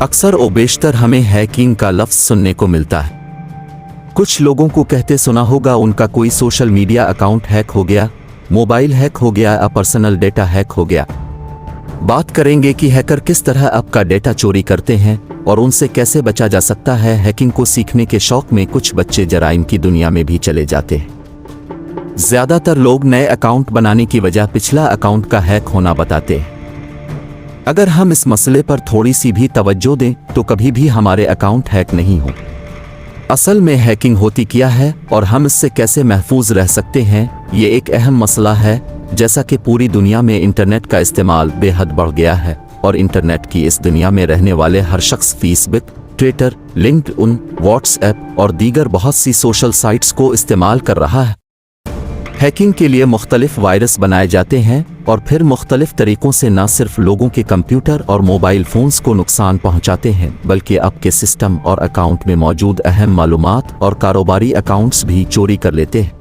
अक्सर और बेशतर हमें हैकिंग का लफ्ज़ सुनने को मिलता है। कुछ लोगों को कहते सुना होगा उनका कोई सोशल मीडिया अकाउंट हैक हो गया, मोबाइल हैक हो गया या पर्सनल डेटा हैक हो गया। बात करेंगे कि हैकर किस तरह आपका डेटा चोरी करते हैं और उनसे कैसे बचा जा सकता है। हैकिंग को सीखने के शौक में कुछ बच्चे जराइम की दुनिया में भी चले जाते हैं। ज़्यादातर लोग नए अकाउंट बनाने की वजह पिछला अकाउंट का हैक होना बताते हैं। अगर हम इस मसले पर थोड़ी सी भी तवज्जो दें तो कभी भी हमारे अकाउंट हैक नहीं हो। असल में हैकिंग होती क्या है और हम इससे कैसे महफूज रह सकते हैं, ये एक अहम मसला है। जैसा कि पूरी दुनिया में इंटरनेट का इस्तेमाल बेहद बढ़ गया है और इंटरनेट की इस दुनिया में रहने वाले हर शख्स फेसबुक, ट्विटर, लिंक्डइन, व्हाट्सएप और दीगर बहुत सी सोशल साइट्स को इस्तेमाल कर रहा है। हैकिंग के लिए मुख्तलिफ वायरस बनाए जाते हैं और फिर मुख्तलिफ तरीक़ों से न सिर्फ लोगों के कंप्यूटर और मोबाइल फ़ोन्स को नुकसान पहुंचाते हैं बल्कि आपके सिस्टम और अकाउंट में मौजूद अहम मालूमात और कारोबारी अकाउंट्स भी चोरी कर लेते हैं।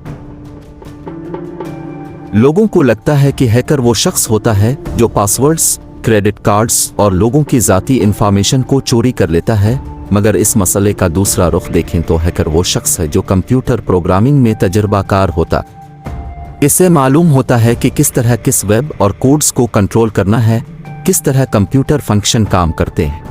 लोगों को लगता है कि हैकर वो शख्स होता है जो पासवर्ड्स, क्रेडिट कार्ड्स और लोगों की ज़ाती इंफॉर्मेशन को चोरी कर लेता है, मगर इस मसले का दूसरा रुख देखें तो हैकर वो शख्स है जो कंप्यूटर प्रोग्रामिंग में तजर्बाकार होता। इससे मालूम होता है कि किस तरह किस वेब और कोड्स को कंट्रोल करना है, किस तरह कंप्यूटर फंक्शन काम करते हैं।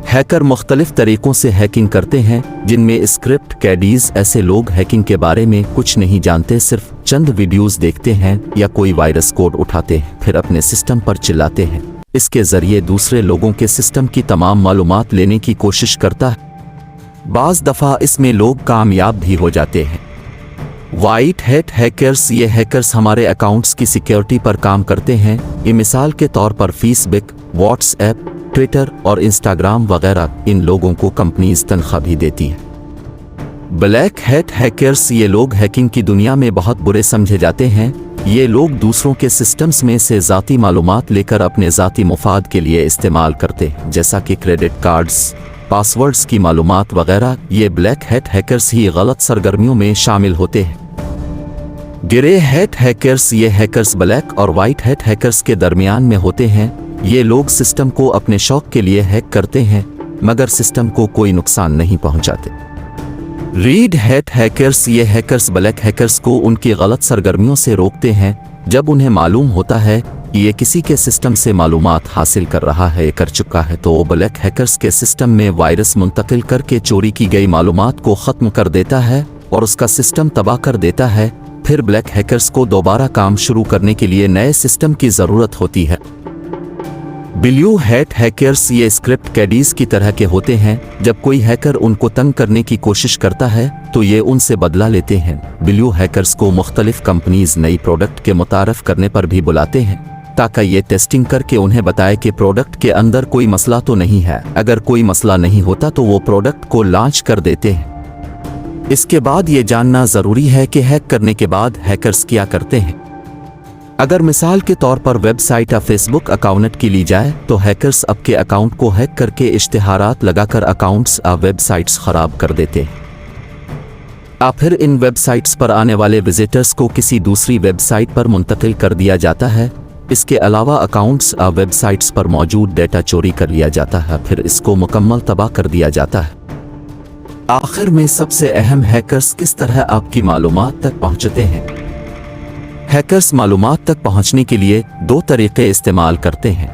हैकर मुख्तलिफ तरीक़ों से हैकिंग करते हैं, जिनमें स्क्रिप्ट कैडीज। ऐसे लोग हैकिंग के बारे में कुछ नहीं जानते, सिर्फ चंद वीडियोस देखते हैं या कोई वायरस कोड उठाते हैं, फिर अपने सिस्टम पर चिल्लाते हैं। इसके ज़रिए दूसरे लोगों के सिस्टम की तमाम मालूमात लेने की कोशिश करता है। बाज़ दफ़ा इसमें लोग कामयाब भी हो जाते हैं। वाइट हैट हैकर्स, ये हैकर्स हमारे अकाउंट्स की सिक्योरिटी पर काम करते हैं। ये मिसाल के तौर पर फेसबुक, व्हाट्सएप, ट्विटर और इंस्टाग्राम वगैरह, इन लोगों को कंपनीज तनख्वाह भी देती हैं। ब्लैक हैट हैकर्स, ये लोग हैकिंग की दुनिया में बहुत बुरे समझे जाते हैं। ये लोग दूसरों के सिस्टम्स में से ज़ाती मालूमात लेकर अपने ज़ाती मुफाद के लिए इस्तेमाल करते हैं, जैसा कि क्रेडिट कार्ड्स, पासवर्ड्स की मालूमात वगैरह। ये ब्लैक हैट हैकर्स ही गलत सरगर्मियों में शामिल होते हैं। ग्रे हैट हैकर्स, ये हैकर्स ब्लैक और वाइट हैट हैकर्स के दरमियान में होते हैं। ये लोग सिस्टम को अपने शौक के लिए हैक करते हैं मगर सिस्टम को कोई नुकसान नहीं पहुंचाते। रेड हैट हैकर्स, ये हैकर्स ब्लैक हैकर्स को उनकी गलत सरगर्मियों से रोकते हैं। जब उन्हें मालूम होता है कि ये किसी के सिस्टम से मालूमात हासिल कर रहा है, कर चुका है, तो वो ब्लैक हैकर्स के सिस्टम में वायरस मुंतकिल करके चोरी की गई मालूमात को ख़त्म कर देता है और उसका सिस्टम तबाह कर देता है। फिर ब्लैक हैकर्स को दोबारा काम शुरू करने के लिए नए सिस्टम की ज़रूरत होती है। ब्लू हैट हैकर्स, ये स्क्रिप्ट कैडीज की तरह के होते हैं। जब कोई हैकर उनको तंग करने की कोशिश करता है तो ये उनसे बदला लेते हैं। ब्लू हैकर्स को मुख्तलिफ कंपनीज नई प्रोडक्ट के मुतारफ करने पर भी बुलाते हैं ताकि ये टेस्टिंग करके उन्हें बताए कि प्रोडक्ट के अंदर कोई मसला तो नहीं है। अगर कोई मसला नहीं होता तो वो प्रोडक्ट को लॉन्च कर देते हैं। इसके बाद ये जानना ज़रूरी है कि हैक करने के बाद हैकर्स क्या करते हैं। अगर मिसाल के तौर पर वेबसाइट या फेसबुक अकाउंट की ली जाए तो हैकर्स आपके अकाउंट को हैक करके इश्तिहारात लगाकर अकाउंट्स या वेबसाइट्स ख़राब कर देते हैं। फिर इन वेबसाइट्स पर आने वाले विजिटर्स को किसी दूसरी वेबसाइट पर मुंतकिल कर दिया जाता है। इसके अलावा अकाउंट्स या वेबसाइट्स पर मौजूद डेटा चोरी कर लिया जाता है, फिर इसको मुकम्मल तबाह कर दिया जाता है। आखिर में सबसे अहम, हैकर्स किस तरह आपकी मालूमात तक पहुंचते हैं। हैकर्स मालूमात तक पहुंचने के लिए दो तरीक़े इस्तेमाल करते हैं।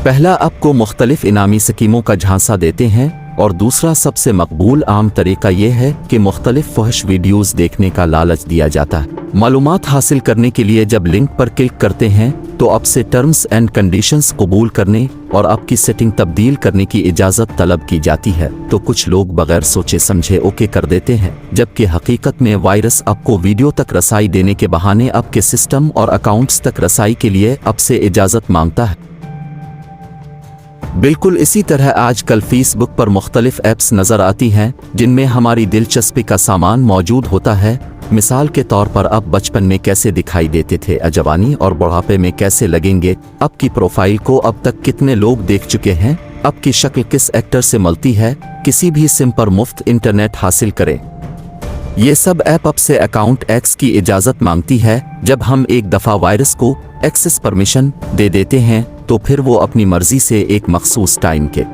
पहला, आपको मुख्तलिफ इनामी स्कीमों का झांसा देते हैं और दूसरा सबसे मकबूल आम तरीका यह है कि मुख्तलिफ फहश वीडियोज़ देखने का लालच दिया जाता है। मालूमात हासिल करने के लिए जब लिंक पर क्लिक करते हैं तो आपसे टर्म्स एंड कंडीशंस कबूल करने और आपकी सेटिंग तब्दील करने की इजाज़त तलब की जाती है। तो कुछ लोग बगैर सोचे समझे ओके कर देते हैं, जबकि हकीकत में वायरस आपको वीडियो तक रसाई देने के बहाने आपके सिस्टम और अकाउंट्स तक रसाई के लिए आपसे इजाज़त मांगता है। बिल्कुल इसी तरह आजकल फेसबुक पर मुख्तलिफ ऐप्स नज़र आती हैं जिनमें हमारी दिलचस्पी का सामान मौजूद होता है। मिसाल के तौर पर आप बचपन में कैसे दिखाई देते थे, जवानी और बुढ़ापे में कैसे लगेंगे, आपकी प्रोफाइल को अब तक कितने लोग देख चुके हैं, आपकी शक्ल किस एक्टर से मिलती है, किसी भी सिम पर मुफ्त इंटरनेट हासिल करें। ये सब ऐप आपसे अकाउंट एक्स की इजाज़त मांगती है। जब हम एक दफ़ा वायरस को एक्सेस परमिशन दे देते हैं तो फिर वो अपनी मर्जी से एक मखसूस टाइम के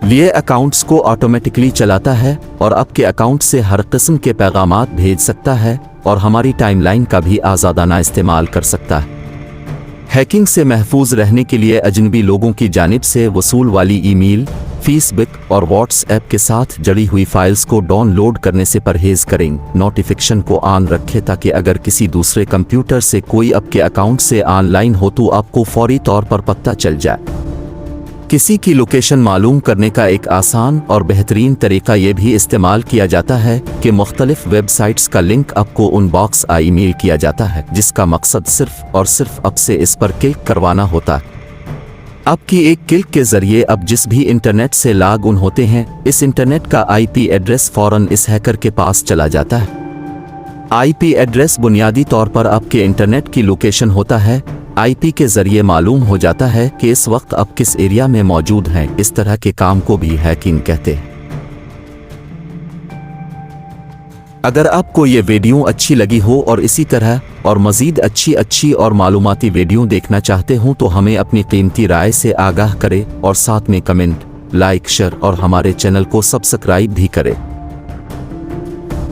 लिए अकाउंट्स को ऑटोमेटिकली चलाता है और आपके अकाउंट से हर किस्म के पैगामात भेज सकता है और हमारी टाइमलाइन का भी आज़ादाना इस्तेमाल कर सकता है। हैकिंग से महफूज रहने के लिए अजनबी लोगों की जानिब से वसूल वाली ईमेल, फेसबुक और व्हाट्सएप के साथ जड़ी हुई फाइल्स को डाउनलोड करने से परहेज करें। नोटिफिकेशन को ऑन रखें ताकि अगर किसी दूसरे कंप्यूटर से कोई आपके अकाउंट से ऑनलाइन हो तो आपको फौरी तौर पर पता चल जाए। किसी की लोकेशन मालूम करने का एक आसान और बेहतरीन तरीका ये भी इस्तेमाल किया जाता है कि मुख्तलिफ वेबसाइट्स का लिंक आपको उन बॉक्स ईमेल किया जाता है जिसका मकसद सिर्फ और सिर्फ आपसे इस पर क्लिक करवाना होता है। आपकी एक क्लिक के जरिए अब जिस भी इंटरनेट से लॉग इन होते हैं, इस इंटरनेट का IP एड्रेस फौरन इस हैकर के पास चला जाता है। IP एड्रेस बुनियादी तौर पर आपके इंटरनेट की लोकेशन होता है। IP के जरिए मालूम हो जाता है कि इस वक्त आप किस एरिया में मौजूद हैं। इस तरह के काम को भी हैकिंग कहते हैं। अगर आपको ये वीडियो अच्छी लगी हो और इसी तरह और मज़ीद अच्छी और मालूमाती वीडियो देखना चाहते हो तो हमें अपनी कीमती राय से आगाह करें और साथ में कमेंट, लाइक, शेयर और हमारे चैनल को सब्सक्राइब भी करें।